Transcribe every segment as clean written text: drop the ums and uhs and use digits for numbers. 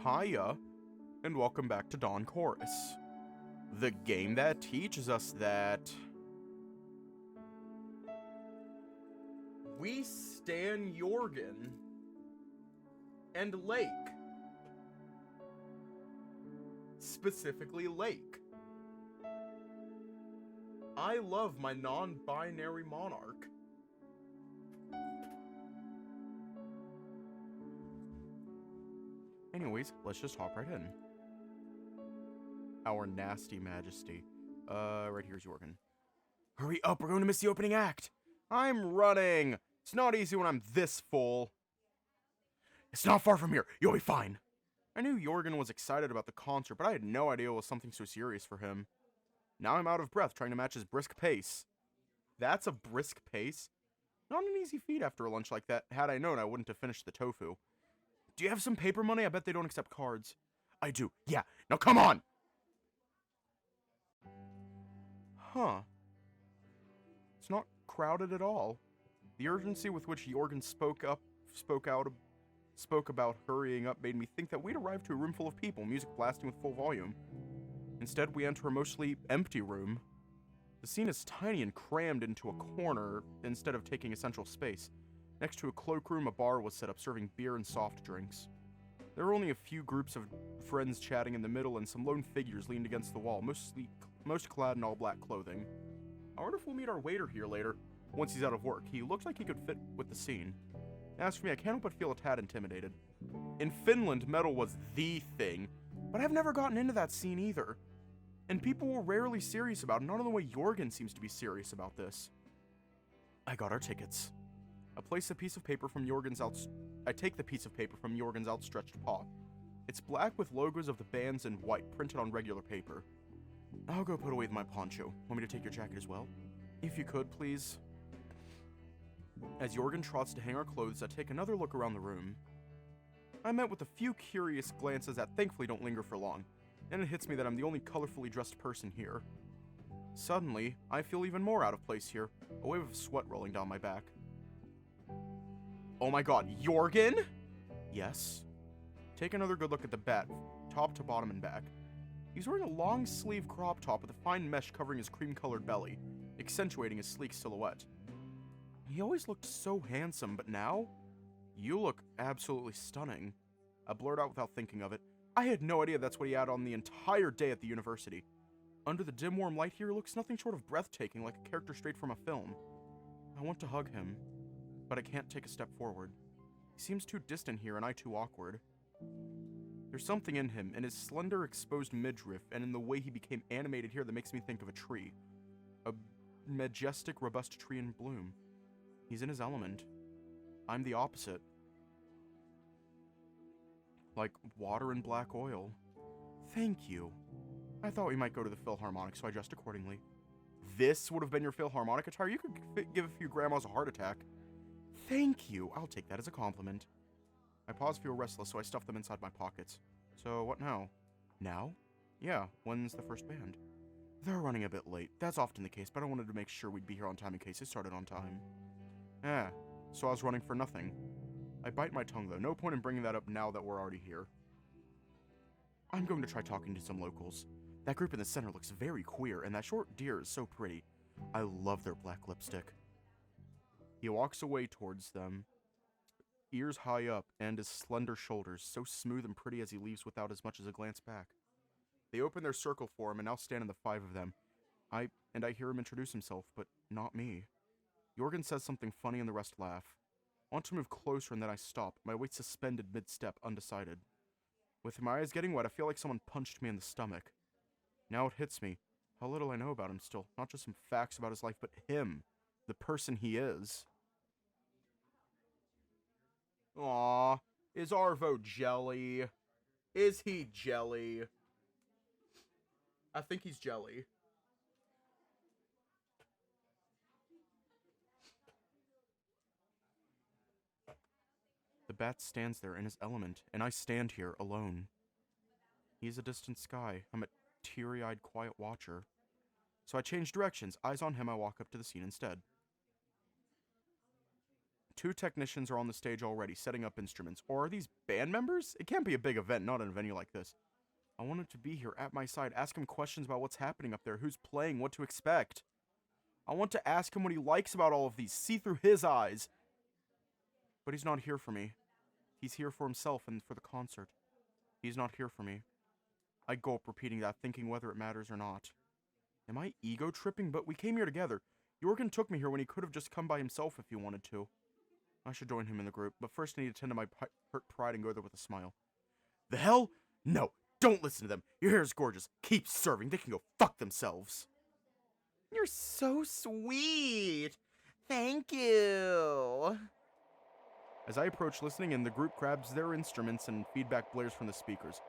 Hiya, and welcome back to Dawn Chorus, the game that teaches us that we stan Jorgen and Lake. Specifically Lake. I love my non-binary monarch. Anyways, let's just hop right in. Our nasty majesty. Right here's Jorgen. Hurry up, we're going to miss the opening act. I'm running. It's not easy when I'm this full. It's not far from here. You'll be fine. I knew Jorgen was excited about the concert, but I had no idea it was something so serious for him. Now I'm out of breath trying to match his brisk pace. That's a brisk pace? Not an easy feat after a lunch like that. Had I known, I wouldn't have finished the tofu. Do you have some paper money? I bet they don't accept cards. I do. Yeah. Now come on! Huh. It's not crowded at all. The urgency with which Jorgen spoke about hurrying up made me think that we'd arrived to a room full of people, music blasting with full volume. Instead, we enter a mostly empty room. The scene is tiny and crammed into a corner instead of taking a central space. Next to a cloakroom, a bar was set up serving beer and soft drinks. There were only a few groups of friends chatting in the middle and some lone figures leaned against the wall, most clad in all black clothing. I wonder if we'll meet our waiter here later, once he's out of work. He looks like he could fit with the scene. As for me, I can't help but feel a tad intimidated. In Finland, metal was the thing, but I've never gotten into that scene either. And people were rarely serious about it, not in the way Jorgen seems to be serious about this. I got our tickets. I take the piece of paper from Jorgen's outstretched paw. It's black with logos of the bands in white, printed on regular paper. I'll go put away my poncho. Want me to take your jacket as well? If you could, please. As Jorgen trots to hang our clothes, I take another look around the room. I'm met with a few curious glances that thankfully don't linger for long, and it hits me that I'm the only colorfully dressed person here. Suddenly, I feel even more out of place here, a wave of sweat rolling down my back. Oh my god, Jorgen? Yes. Take another good look at the bat, top to bottom and back. He's wearing a long-sleeve crop top with a fine mesh covering his cream-colored belly, accentuating his sleek silhouette. He always looked so handsome, but now? You look absolutely stunning. I blurt out without thinking of it. I had no idea that's what he had on the entire day at the university. Under the dim warm light here, looks nothing short of breathtaking, like a character straight from a film. I want to hug him, but I can't take a step forward. He seems too distant here and I too awkward. There's something in him, in his slender exposed midriff, and in the way he became animated here that makes me think of a tree. A majestic, robust tree in bloom. He's in his element. I'm the opposite. Like water and black oil. Thank you. I thought we might go to the Philharmonic, so I dressed accordingly. This would have been your Philharmonic attire? You could give a few grandmas a heart attack. Thank you. I'll take that as a compliment. My paws feel restless, so I stuff them inside my pockets. So, what now? Now? Yeah, when's the first band? They're running a bit late. That's often the case, but I wanted to make sure we'd be here on time in case it started on time. So I was running for nothing. I bite my tongue, though. No point in bringing that up now that we're already here. I'm going to try talking to some locals. That group in the center looks very queer, and that short deer is so pretty. I love their black lipstick. He walks away towards them, ears high up, and his slender shoulders so smooth and pretty as he leaves without as much as a glance back. They open their circle for him, and now stand in the five of them. I hear him introduce himself, but not me. Jorgen says something funny and the rest laugh. I want to move closer and then I stop, my weight suspended mid-step, undecided. With my eyes getting wet, I feel like someone punched me in the stomach. Now it hits me. How little I know about him still. Not just some facts about his life, but him. The person he is. Aww. Is Arvo jelly? Is he jelly? I think he's jelly. The bat stands there in his element, and I stand here alone. He's a distant sky. I'm a teary-eyed, quiet watcher. So I change directions. Eyes on him, I walk up to the scene instead. 2 technicians are on the stage already, setting up instruments. Or are these band members? It can't be a big event, not in a venue like this. I want him to be here at my side, ask him questions about what's happening up there, who's playing, what to expect. I want to ask him what he likes about all of these, see through his eyes. But he's not here for me. He's here for himself and for the concert. He's not here for me. I gulp, repeating that, thinking whether it matters or not. Am I ego tripping? But we came here together. Jorgen took me here when he could have just come by himself if he wanted to. I should join him in the group, but first I need to tend to my hurt pride and go there with a smile. The hell? No, don't listen to them. Your hair is gorgeous. Keep serving. They can go fuck themselves. You're so sweet. Thank you. As I approach listening in, the group grabs their instruments and feedback blares from the speakers.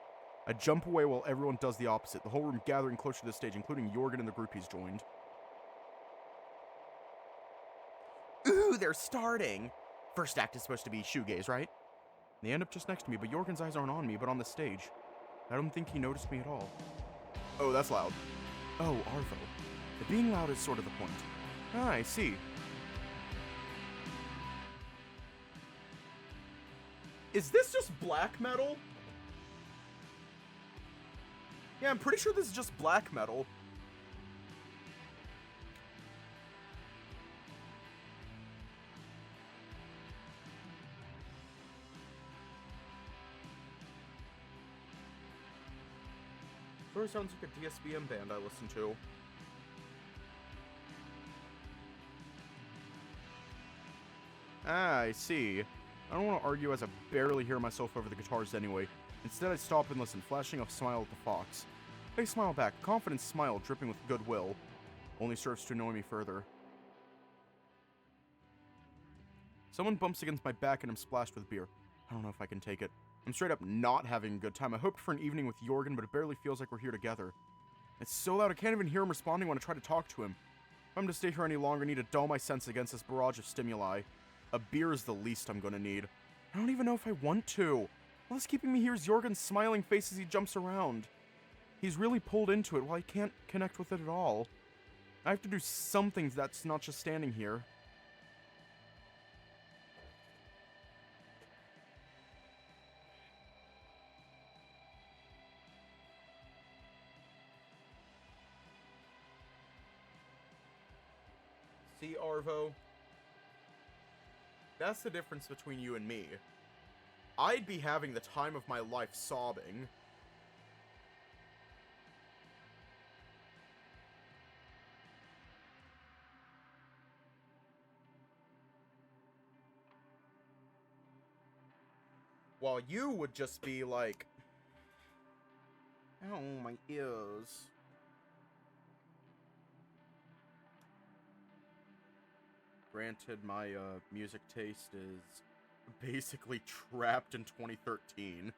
I jump away while everyone does the opposite, the whole room gathering closer to the stage, including Jorgen and the group he's joined. Ooh, they're starting! First act is supposed to be shoegaze, right? They end up just next to me, but Jorgen's eyes aren't on me, but on the stage. I don't think he noticed me at all. Oh, that's loud. Oh, Arvo. The being loud is sort of the point. Ah, I see. Is this just black metal? Yeah, I'm pretty sure this is just black metal. Sort of sounds like a DSBM band I listen to. Ah, I see. I don't want to argue as I barely hear myself over the guitars anyway. Instead, I stop and listen, flashing a smile at the fox. They smile back, a confident smile dripping with goodwill. Only serves to annoy me further. Someone bumps against my back and I'm splashed with beer. I don't know if I can take it. I'm straight up not having a good time. I hoped for an evening with Jorgen, but it barely feels like we're here together. It's so loud I can't even hear him responding when I try to talk to him. If I'm to stay here any longer, I need to dull my senses against this barrage of stimuli. A beer is the least I'm gonna need. I don't even know if I want to. All that's keeping me here is Jorgen's smiling face as he jumps around. He's really pulled into it while I can't connect with it at all. I have to do something that's not just standing here. See, Arvo? That's the difference between you and me. I'd be having the time of my life sobbing. While you would just be like... Ow, my ears. Granted, my music taste is basically trapped in 2013.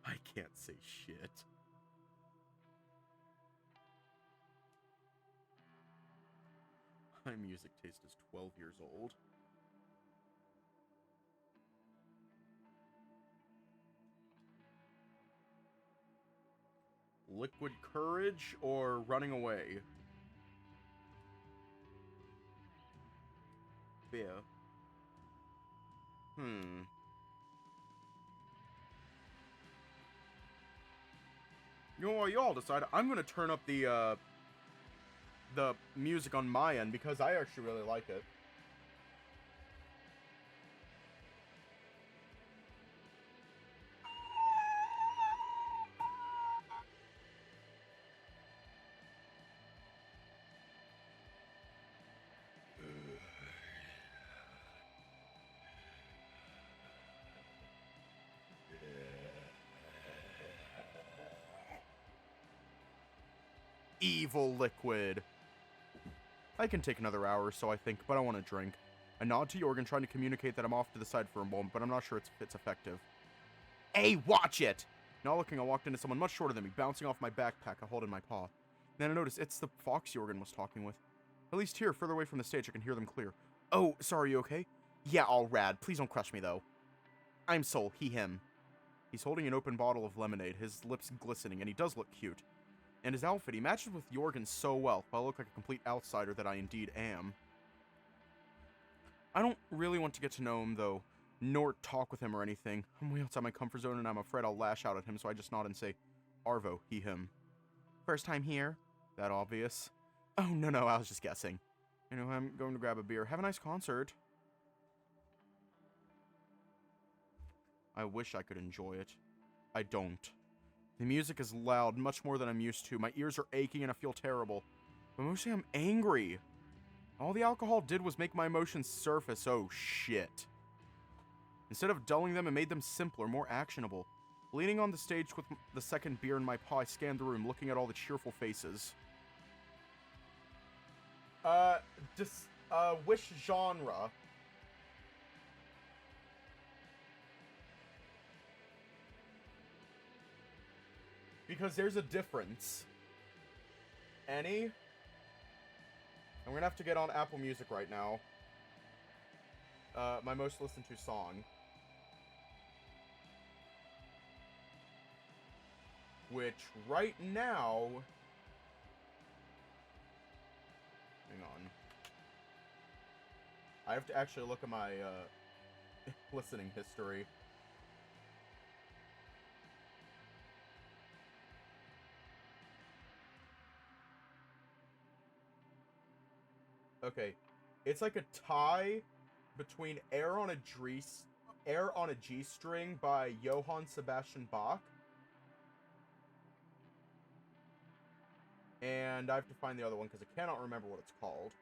I can't say shit. My music taste is 12 years old. Liquid courage or running away? Yeah. You know what, y'all decide. I'm gonna turn up the music on my end because I actually really like it. Evil liquid. I can take another hour or so, I think, but I want to drink. I nod to Jorgen, trying to communicate that I'm off to the side for a moment, but I'm not sure if it's effective. Hey, watch it! Not looking, I walked into someone much shorter than me, bouncing off my backpack I hold in my paw. Then I noticed it's the fox Jorgen was talking with. At least here, further away from the stage, I can hear them clear. Oh, sorry, you okay? Yeah, all rad. Please don't crush me, though. I'm Sol, he, him. He's holding an open bottle of lemonade, his lips glistening, and he does look cute. And his outfit, he matches with Jorgen so well, while I look like a complete outsider that I indeed am. I don't really want to get to know him, though, nor talk with him or anything. I'm way outside my comfort zone, and I'm afraid I'll lash out at him, so I just nod and say, Arvo, he, him. First time here? That obvious? Oh, no, I was just guessing. Anyway, I'm going to grab a beer. Have a nice concert. I wish I could enjoy it. I don't. The music is loud, much more than I'm used to. My ears are aching and I feel terrible. But mostly I'm angry. All the alcohol did was make my emotions surface. Oh, shit. Instead of dulling them, it made them simpler, more actionable. Leaning on the stage with the second beer in my paw, I scanned the room, looking at all the cheerful faces. Which genre? Because there's a difference. Any? I'm gonna have to get on Apple Music right now. My most listened to song. Which, right now... Hang on. I have to actually look at my, listening history. Okay. It's like a tie between Air on a G-String by Johann Sebastian Bach. And I have to find the other one because I cannot remember what it's called.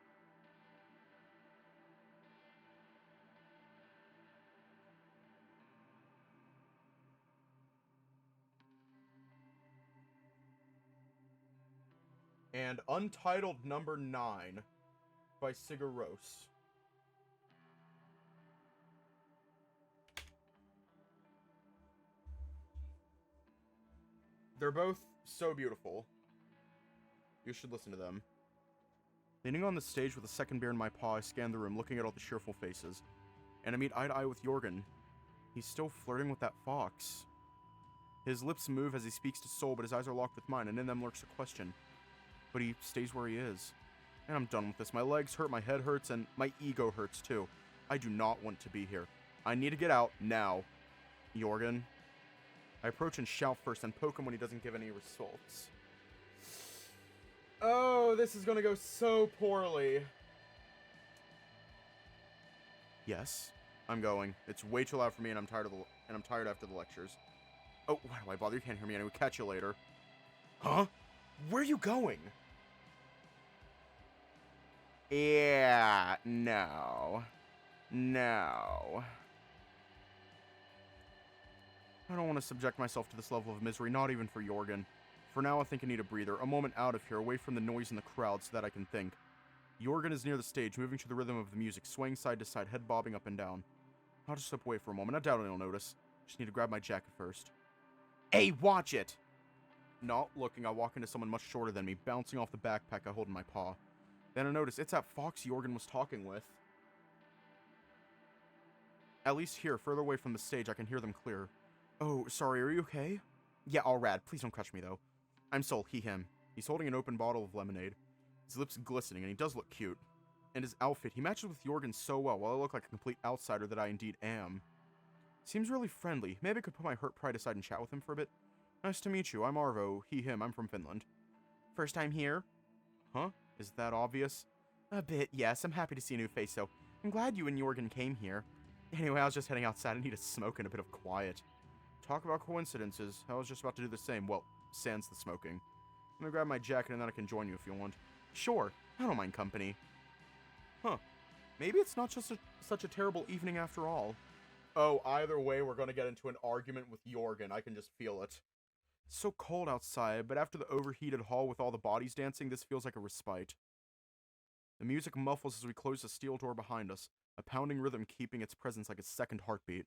And Untitled Number 9 by Sigur Rós. They're both so beautiful. You should listen to them. Leaning on the stage with a second beer in my paw, I scan the room, looking at all the cheerful faces. And I meet eye to eye with Jorgen. He's still flirting with that fox. His lips move as he speaks to Soul, but his eyes are locked with mine, and in them lurks a question. But he stays where he is. And I'm done with this. My legs hurt, my head hurts, and my ego hurts too. I do not want to be here. I need to get out now. Jorgen. I approach and shout first, and poke him when he doesn't give any results. Oh, this is gonna go so poorly. Yes, I'm going. It's way too loud for me, and I'm tired after the lectures. Oh, why do I bother? You can't hear me anyway. Catch you later. Huh? Where are you going? Yeah, no. No. I don't want to subject myself to this level of misery, not even for Jorgen. For now, I think I need a breather, a moment out of here, away from the noise and the crowd, so that I can think. Jorgen is near the stage, moving to the rhythm of the music, swaying side to side, head bobbing up and down. I'll just slip away for a moment. I doubt he'll notice. Just need to grab my jacket first. Hey, watch it! Not looking, I walk into someone much shorter than me, bouncing off the backpack I hold in my paw. Then I notice it's that fox Jorgen was talking with. At least here, further away from the stage, I can hear them clear. Oh, sorry, are you okay? Yeah, all rad. Please don't crush me, though. I'm Sol, he, him. He's holding an open bottle of lemonade. His lips glistening, and he does look cute. And his outfit, he matches with Jorgen so well, while I look like a complete outsider that I indeed am. Seems really friendly. Maybe I could put my hurt pride aside and chat with him for a bit. Nice to meet you. I'm Arvo, he, him. I'm from Finland. First time here? Huh? Is that obvious? A bit, yes. I'm happy to see a new face, though. I'm glad you and Jorgen came here. Anyway, I was just heading outside. I need a smoke and a bit of quiet. Talk about coincidences. I was just about to do the same. Well, sans the smoking. I'm gonna grab my jacket and then I can join you if you want. Sure. I don't mind company. Huh. Maybe it's not just such a terrible evening after all. Oh, either way, we're gonna get into an argument with Jorgen. I can just feel it. It's so cold outside, but after the overheated hall with all the bodies dancing, this feels like a respite. The music muffles as we close the steel door behind us, a pounding rhythm keeping its presence like a second heartbeat.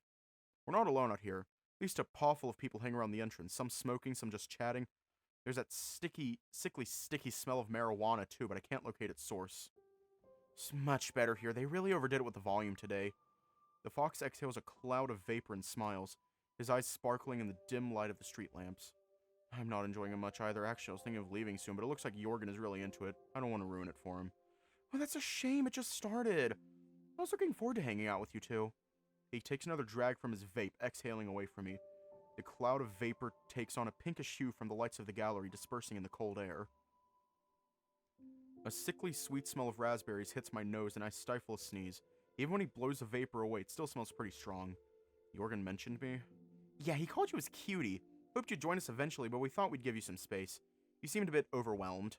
We're not alone out here. At least a paw full of people hang around the entrance, some smoking, some just chatting. There's that sickly sticky smell of marijuana too, but I can't locate its source. It's much better here. They really overdid it with the volume today. The fox exhales a cloud of vapor and smiles, his eyes sparkling in the dim light of the street lamps. I'm not enjoying it much either. Actually, I was thinking of leaving soon, but it looks like Jorgen is really into it. I don't want to ruin it for him. Oh, that's a shame. It just started. I was looking forward to hanging out with you two. He takes another drag from his vape, exhaling away from me. The cloud of vapor takes on a pinkish hue from the lights of the gallery, dispersing in the cold air. A sickly sweet smell of raspberries hits my nose and I stifle a sneeze. Even when he blows the vapor away, it still smells pretty strong. Jorgen mentioned me. Yeah, he called you his cutie. Hoped you'd join us eventually, but we thought we'd give you some space. You seemed a bit overwhelmed.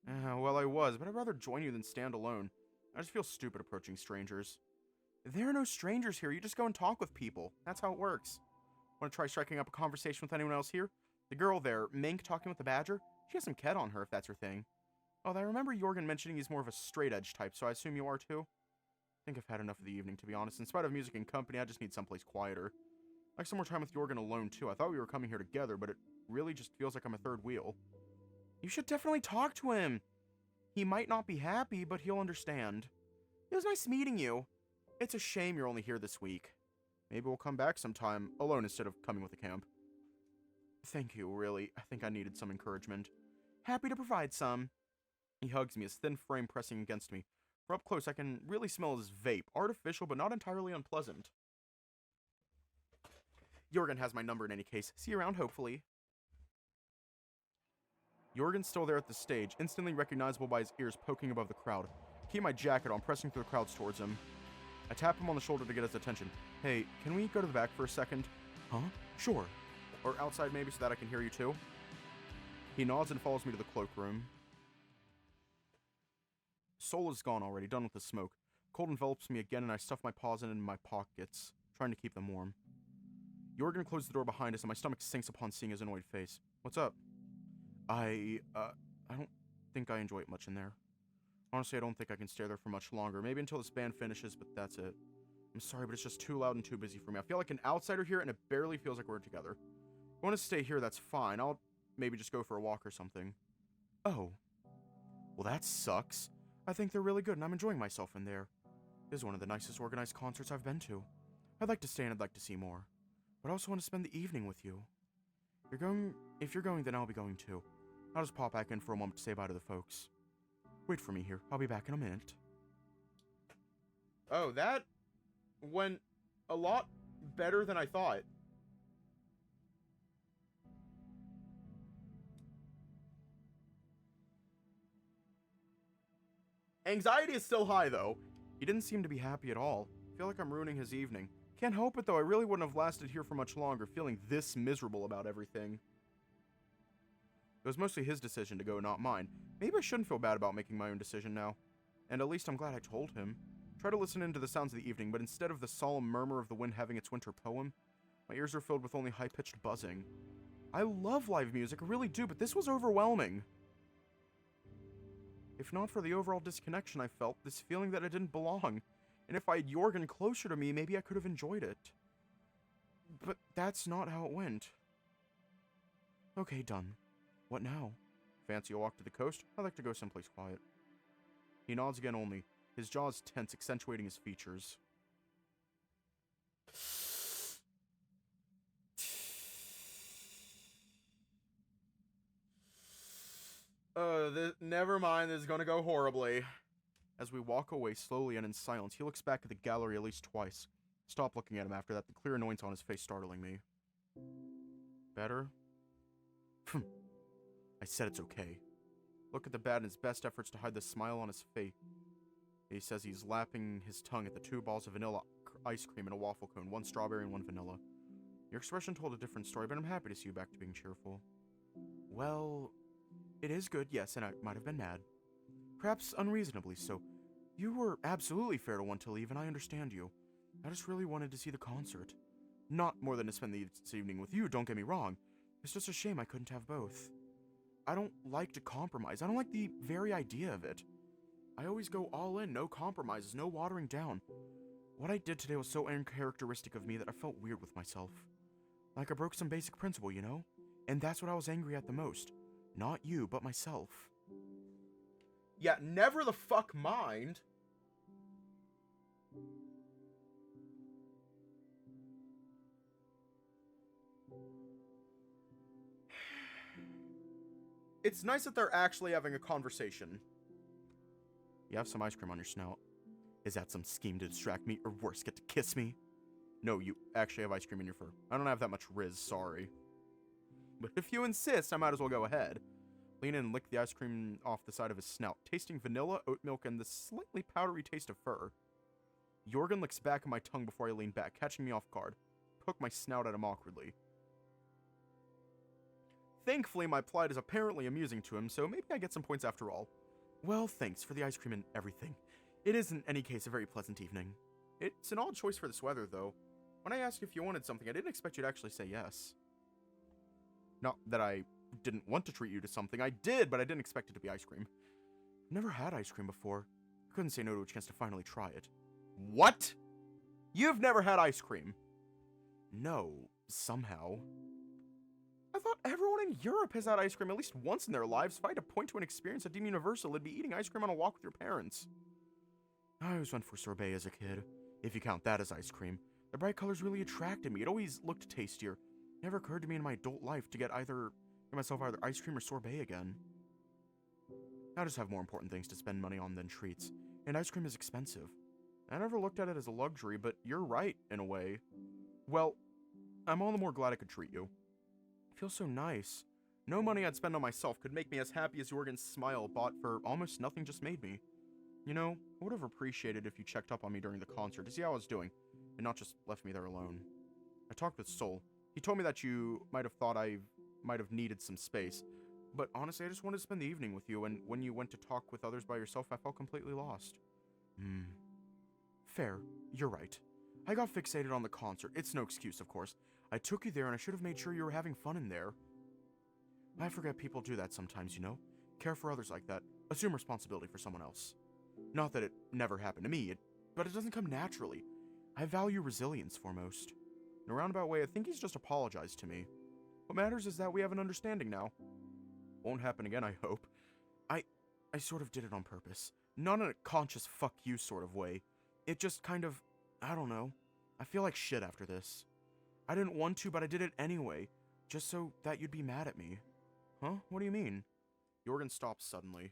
Well, I was, but I'd rather join you than stand alone. I just feel stupid approaching strangers. There are no strangers here. You just go and talk with people. That's how it works. Want to try striking up a conversation with anyone else here? The girl there, Mink, talking with the badger? She has some Ket on her, if that's her thing. Oh, I remember Jorgen mentioning he's more of a straight-edge type, so I assume you are too? I think I've had enough of the evening, to be honest. In spite of music and company, I just need someplace quieter. I'd like some more time with Jorgen alone, too. I thought we were coming here together, but it really just feels like I'm a third wheel. You should definitely talk to him. He might not be happy, but he'll understand. It was nice meeting you. It's a shame you're only here this week. Maybe we'll come back sometime, alone instead of coming with the camp. Thank you, really. I think I needed some encouragement. Happy to provide some. He hugs me, his thin frame pressing against me. From up close, I can really smell his vape. Artificial, but not entirely unpleasant. Jorgen has my number in any case. See you around, hopefully. Jorgen's still there at the stage, instantly recognizable by his ears poking above the crowd. Keep my jacket on, pressing through the crowds towards him. I tap him on the shoulder to get his attention. Hey, can we go to the back for a second? Huh? Sure. Or outside maybe so that I can hear you too? He nods and follows me to the cloakroom. Soul is gone already, done with the smoke. Cold envelops me again and I stuff my paws in my pockets, trying to keep them warm. Jorgen closed the door behind us and my stomach sinks upon seeing his annoyed face. What's up? I don't think I enjoy it much in there. Honestly, I don't think I can stay there for much longer. Maybe until this band finishes, but that's it. I'm sorry, but it's just too loud and too busy for me. I feel like an outsider here and it barely feels like we're together. If you want to stay here, that's fine. I'll maybe just go for a walk or something. Oh. Well, that sucks. I think they're really good and I'm enjoying myself in there. This is one of the nicest organized concerts I've been to. I'd like to stay and I'd like to see more. But I also want to spend the evening with you. If you're going, then I'll be going too. I'll just pop back in for a moment to say bye to the folks. Wait for me here. I'll be back in a minute. Oh, that went a lot better than I thought. Anxiety is still high, though. He didn't seem to be happy at all. I feel like I'm ruining his evening. Can't help it, though. I really wouldn't have lasted here for much longer, feeling this miserable about everything. It was mostly his decision to go, not mine. Maybe I shouldn't feel bad about making my own decision now. And at least I'm glad I told him. Try to listen into the sounds of the evening, but instead of the solemn murmur of the wind having its winter poem, my ears are filled with only high-pitched buzzing. I love live music, I really do, but this was overwhelming. If not for the overall disconnection I felt, this feeling that I didn't belong. And if I had Jorgen closer to me, maybe I could have enjoyed it. But that's not how it went. Okay, done. What now? Fancy a walk to the coast? I'd like to go someplace quiet. He nods again only, his jaws tense, accentuating his features. Never mind, this is gonna go horribly. As we walk away slowly and in silence, he looks back at the gallery at least twice. Stop looking at him after that, the clear annoyance on his face startling me. Better? I said it's okay. Look at the bat in his best efforts to hide the smile on his face. He says he's lapping his tongue at the 2 balls of vanilla ice cream in a waffle cone, 1 strawberry and 1 vanilla. Your expression told a different story, but I'm happy to see you back to being cheerful. Well, it is good, yes, and I might have been mad. Perhaps unreasonably so. You were absolutely fair to want to leave, and I understand you. I just really wanted to see the concert. Not more than to spend this evening with you, don't get me wrong. It's just a shame I couldn't have both. I don't like to compromise. I don't like the very idea of it. I always go all in, no compromises, no watering down. What I did today was so uncharacteristic of me that I felt weird with myself. Like I broke some basic principle, you know? And that's what I was angry at the most. Not you, but myself. Yeah, never the fuck mind. It's nice that they're actually having a conversation. You have some ice cream on your snout. Is that some scheme to distract me, or worse, get to kiss me? No, you actually have ice cream in your fur. I don't have that much riz, sorry. But if you insist, I might as well go ahead. Lean in and lick the ice cream off the side of his snout, tasting vanilla, oat milk, and the slightly powdery taste of fur. Jorgen licks back at my tongue before I lean back, catching me off guard. Poke my snout at him awkwardly. Thankfully, my plight is apparently amusing to him, so maybe I get some points after all. Well, thanks for the ice cream and everything. It is, in any case, a very pleasant evening. It's an odd choice for this weather, though. When I asked if you wanted something, I didn't expect you to actually say yes. Not that I didn't want to treat you to something. I did, but I didn't expect it to be ice cream. I've never had ice cream before. I couldn't say no to a chance to finally try it. What? You've never had ice cream? No, somehow. I thought everyone in Europe has had ice cream at least once in their lives. If I had to point to an experience that deemed universal, it'd be eating ice cream on a walk with your parents. I always went for sorbet as a kid, if you count that as ice cream. The bright colors really attracted me. It always looked tastier. It never occurred to me in my adult life to get myself either ice cream or sorbet again. I just have more important things to spend money on than treats, and ice cream is expensive. I never looked at it as a luxury, but you're right, in a way. Well, I'm all the more glad I could treat you. It feels so nice. No money I'd spend on myself could make me as happy as Jorgen's smile bought for almost nothing just made me. You know, I would have appreciated if you checked up on me during the concert to see how I was doing, and not just left me there alone. I talked with Sol. He told me that you might have thought I might have needed some space, but honestly, I just wanted to spend the evening with you, and when you went to talk with others by yourself, I felt completely lost. Fair. You're right. I got fixated on the concert. It's no excuse, of course. I took you there, and I should have made sure you were having fun in there. I forget people do that sometimes, you know? Care for others like that. Assume responsibility for someone else. Not that it never happened to me, but it doesn't come naturally. I value resilience foremost. In a roundabout way, I think he's just apologized to me. What matters is that we have an understanding now. Won't happen again, I hope. I sort of did it on purpose. Not in a conscious fuck you sort of way. It just kind of, I don't know. I feel like shit after this. I didn't want to, but I did it anyway. Just so that you'd be mad at me. Huh? What do you mean? Jorgen stops suddenly.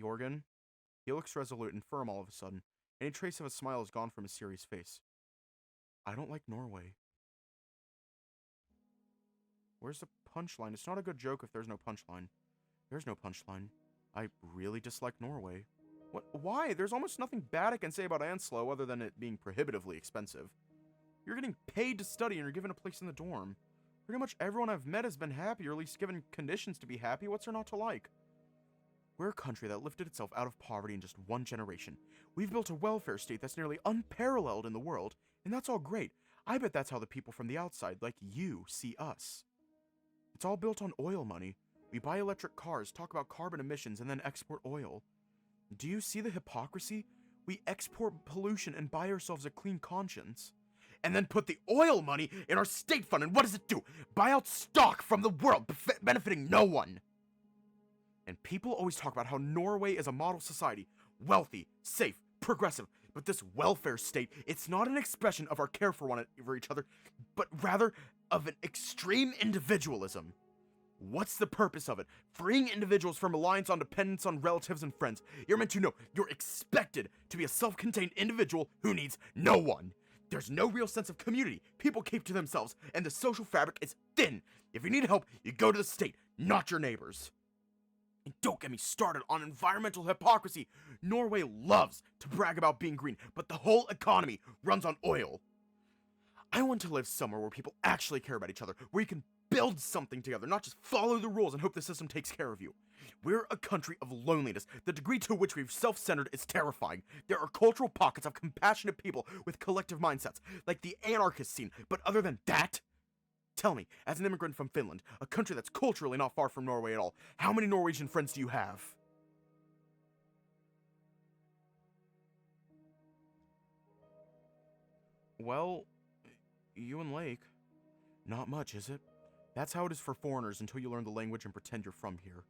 Jorgen? He looks resolute and firm all of a sudden. Any trace of a smile is gone from his serious face. I don't like Norway. Where's the punchline? It's not a good joke if there's no punchline. There's no punchline. I really dislike Norway. What? Why? There's almost nothing bad I can say about Anslo other than it being prohibitively expensive. You're getting paid to study and you're given a place in the dorm. Pretty much everyone I've met has been happy, or at least given conditions to be happy. What's there not to like? We're a country that lifted itself out of poverty in just one generation. We've built a welfare state that's nearly unparalleled in the world, and that's all great. I bet that's how the people from the outside, like you, see us. It's all built on oil money. We buy electric cars, talk about carbon emissions, and then export oil. Do you see the hypocrisy? We export pollution and buy ourselves a clean conscience. And then put the oil money in our state fund, and what does it do? Buy out stock from the world, benefiting no one. And people always talk about how Norway is a model society, wealthy, safe, progressive. But this welfare state, it's not an expression of our care for each other, but rather of an extreme individualism. What's the purpose of it? Freeing individuals from reliance on dependence on relatives and friends. You're meant to know. You're expected to be a self-contained individual who needs no one. There's no real sense of community. People keep to themselves, and the social fabric is thin. If you need help, you go to the state, not your neighbors. And don't get me started on environmental hypocrisy. Norway loves to brag about being green, but the whole economy runs on oil. I want to live somewhere where people actually care about each other, where you can build something together, not just follow the rules and hope the system takes care of you. We're a country of loneliness. The degree to which we've self-centered is terrifying. There are cultural pockets of compassionate people with collective mindsets, like the anarchist scene, but other than that, tell me, as an immigrant from Finland, a country that's culturally not far from Norway at all, how many Norwegian friends do you have? Well, you and Lake. Not much, is it? That's how it is for foreigners until you learn the language and pretend you're from here.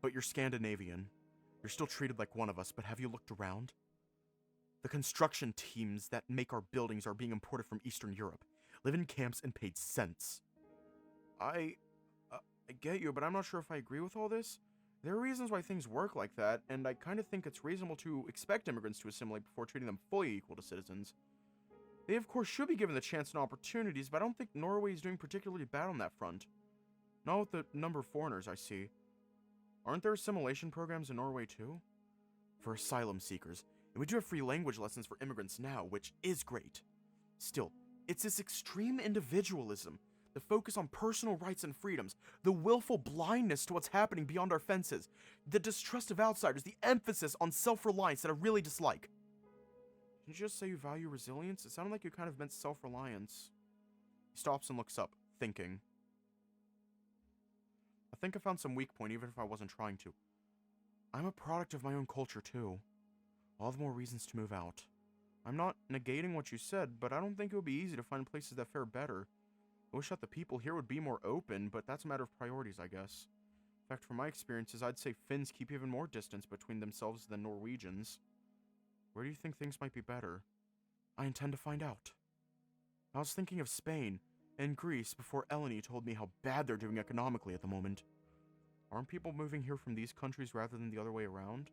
But you're Scandinavian. You're still treated like one of us, but have you looked around? The construction teams that make our buildings are being imported from Eastern Europe, live in camps and paid cents. I get you, but I'm not sure if I agree with all this. There are reasons why things work like that, and I kind of think it's reasonable to expect immigrants to assimilate before treating them fully equal to citizens. They, of course, should be given the chance and opportunities, but I don't think Norway is doing particularly bad on that front. Not with the number of foreigners I see. Aren't there assimilation programs in Norway, too? For asylum seekers. And we do have free language lessons for immigrants now, which is great. Still, it's this extreme individualism, the focus on personal rights and freedoms, the willful blindness to what's happening beyond our fences, the distrust of outsiders, the emphasis on self-reliance that I really dislike. Did you just say you value resilience? It sounded like you kind of meant self-reliance. He stops and looks up, thinking. I think I found some weak point, even if I wasn't trying to. I'm a product of my own culture, too. All the more reasons to move out. I'm not negating what you said, but I don't think it would be easy to find places that fare better. I wish that the people here would be more open, but that's a matter of priorities, I guess. In fact, from my experiences, I'd say Finns keep even more distance between themselves than Norwegians. Where do you think things might be better? I intend to find out. I was thinking of Spain and Greece before Eleni told me how bad they're doing economically at the moment. Aren't people moving here from these countries rather than the other way around?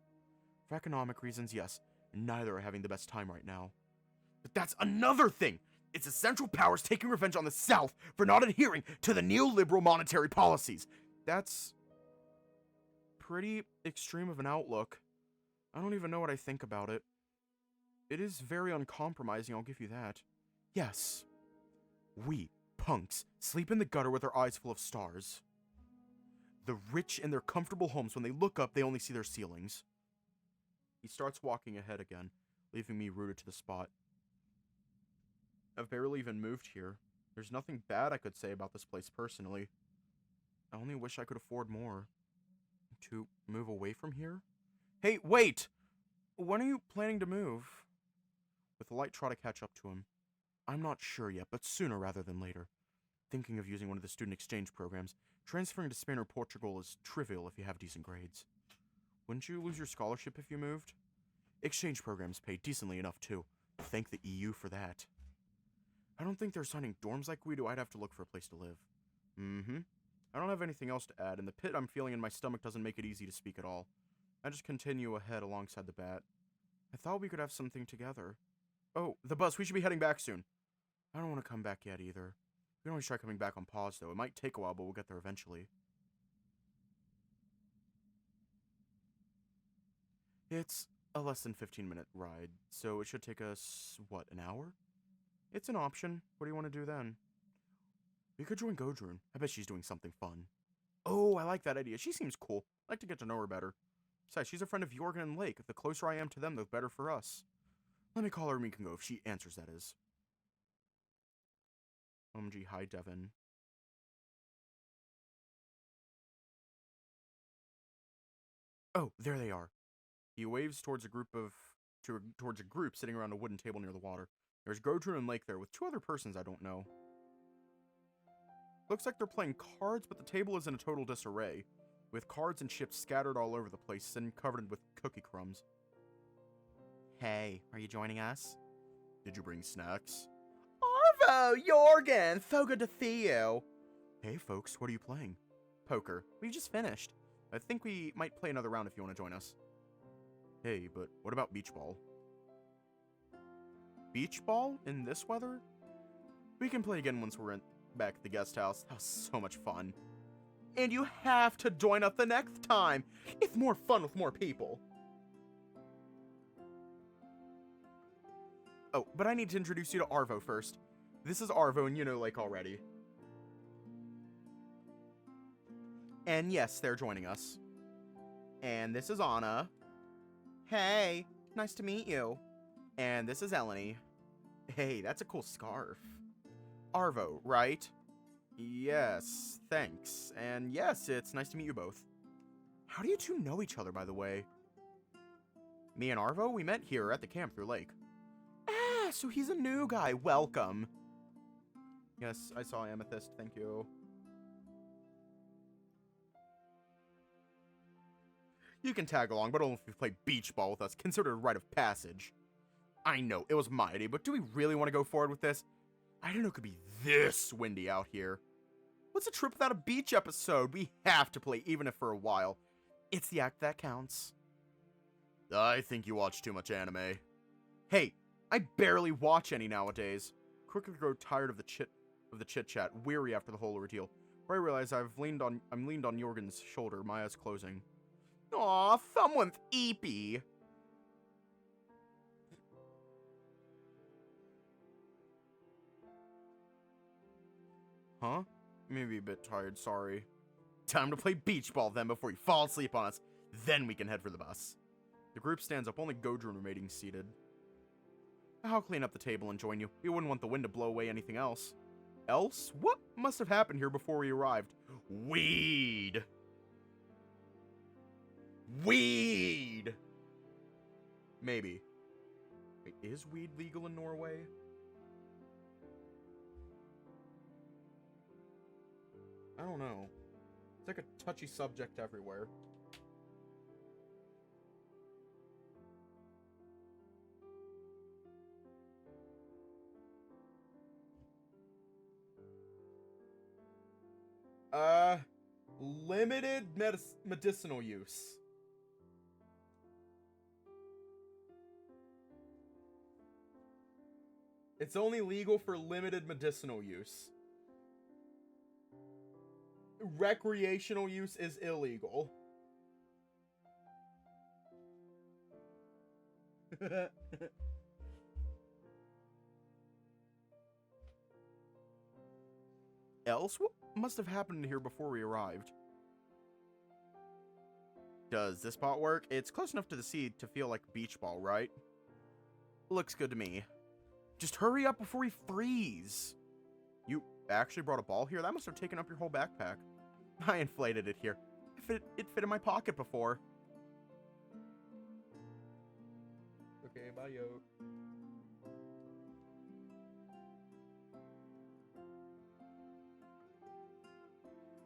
For economic reasons, yes. Neither are having the best time right now. But that's another thing! It's the Central Powers taking revenge on the South for not adhering to the neoliberal monetary policies. That's pretty extreme of an outlook. I don't even know what I think about it. It is very uncompromising, I'll give you that. Yes. We, punks, sleep in the gutter with our eyes full of stars. The rich in their comfortable homes, when they look up, they only see their ceilings. He starts walking ahead again, leaving me rooted to the spot. I've barely even moved here. There's nothing bad I could say about this place personally. I only wish I could afford more. To move away from here? Hey, wait! When are you planning to move? With a light try to catch up to him. I'm not sure yet, but sooner rather than later. Thinking of using one of the student exchange programs. Transferring to Spain or Portugal is trivial if you have decent grades. Wouldn't you lose your scholarship if you moved? Exchange programs pay decently enough, too. Thank the EU for that. I don't think they're signing dorms like we do. I'd have to look for a place to live. I don't have anything else to add, and the pit I'm feeling in my stomach doesn't make it easy to speak at all. I just continue ahead alongside the bat. I thought we could have something together. Oh, the bus. We should be heading back soon. I don't want to come back yet, either. We can always try coming back on pause, though. It might take a while, but we'll get there eventually. It's a less than 15-minute ride, so it should take us, what, an hour? It's an option. What do you want to do then? We could join Gudrun. I bet she's doing something fun. Oh, I like that idea. She seems cool. I'd like to get to know her better. Besides, she's a friend of Jorgen and Lake. The closer I am to them, the better for us. Let me call her and we can go if she answers, that is. OMG, hi, Devin. Oh, there they are. He waves towards a group sitting around a wooden table near the water. There's Gudrun and Lake there with two other persons I don't know. Looks like they're playing cards, but the table is in a total disarray, with cards and chips scattered all over the place and covered with cookie crumbs. Hey, are you joining us? Did you bring snacks? Arvo, Jorgen, so good to see you. Hey folks, what are you playing? Poker. We just finished. I think we might play another round if you want to join us. Hey, but what about beach ball? Beach ball? In this weather? We can play again once we're back at the guest house. That was so much fun. And you have to join us the next time. It's more fun with more people. Oh, but I need to introduce you to Arvo first. This is Arvo, and you know Lake already. And yes, they're joining us. And this is Anna. Hey, nice to meet you. And this is Eleni. Hey, that's a cool scarf. Arvo, right? Yes, thanks. And yes, it's nice to meet you both. How do you two know each other, by the way? Me and Arvo, we met here at the camp through Lake. Ah, so he's a new guy. Welcome. Yes, I saw Amethyst. Thank you. You can tag along, but only if you play beach ball with us. Considered a rite of passage. I know, it was my idea, but do we really want to go forward with this? I didn't know it could be this windy out here. What's a trip without a beach episode? We have to play, even if for a while. It's the act that counts. I think you watch too much anime. Hey, I barely watch any nowadays. Quickly grow tired of the chit chat, weary after the whole ordeal. Where I realize I'm leaned on Jorgen's shoulder, my eyes closing. Aw, someone's eepy. Huh? Maybe a bit tired, sorry. Time to play beach ball then before you fall asleep on us. Then we can head for the bus. The group stands up, only Godrun remaining seated. I'll clean up the table and join you. We wouldn't want the wind to blow away anything else. Else? What must have happened here before we arrived? Weed! Weed! Maybe. Wait, is weed legal in Norway? I don't know. It's like a touchy subject everywhere. Limited medicinal use. It's only legal for limited medicinal use. Recreational use is illegal. Else? What must have happened here before we arrived? Does this spot work? It's close enough to the sea to feel like beach ball, right? Looks good to me. Just hurry up before we freeze. You actually brought a ball here? That must have taken up your whole backpack. I inflated it here. It fit in my pocket before. Okay, bye, yo.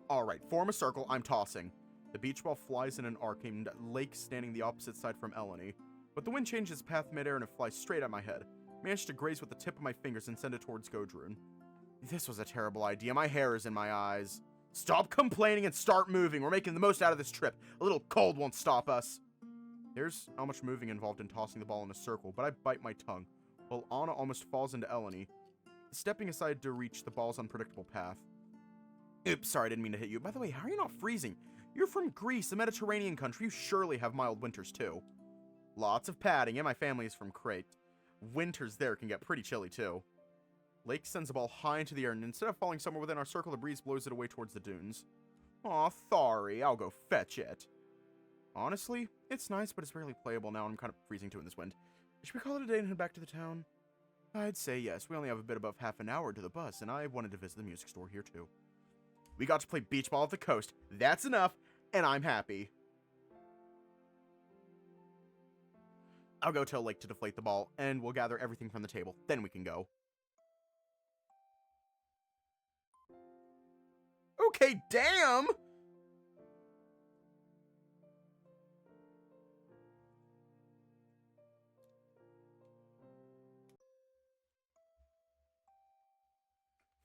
Alright, form a circle, I'm tossing. The beach ball flies in an arc, aimed at Lake standing the opposite side from Eleni. But the wind changes path midair and it flies straight at my head. Managed to graze with the tip of my fingers and send it towards Godrun. This was a terrible idea, my hair is in my eyes. Stop complaining and start moving, we're making the most out of this trip. A little cold won't stop us. There's not much moving involved in tossing the ball in a circle, but I bite my tongue, while Anna almost falls into Eleni, stepping aside to reach the ball's unpredictable path. Oops, sorry, I didn't mean to hit you. By the way, how are you not freezing? You're from Greece, a Mediterranean country. You surely have mild winters, too. Lots of padding, and my family is from Crete. Winters there can get pretty chilly, too. Lake sends the ball high into the air, and instead of falling somewhere within our circle, the breeze blows it away towards the dunes. Aw, sorry, I'll go fetch it. Honestly, it's nice, but it's barely playable now. I'm kind of freezing too in this wind. Should we call it a day and head back to the town? I'd say yes. We only have a bit above half an hour to the bus, and I wanted to visit the music store here, too. We got to play beach ball at the coast. That's enough, and I'm happy. I'll go tell Lake to deflate the ball, and we'll gather everything from the table. Then we can go. Okay, damn!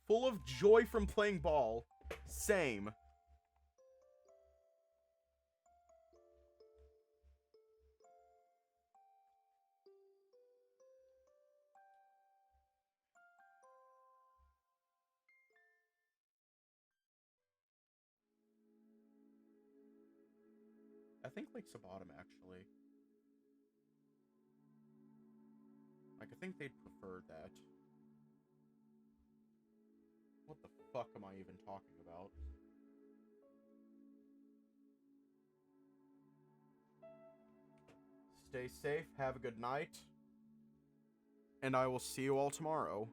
Full of joy from playing ball. Same. I think Lake's a bottom, actually. Like, I think they'd prefer that. What the fuck am I even talking about? Stay safe, have a good night, and I will see you all tomorrow.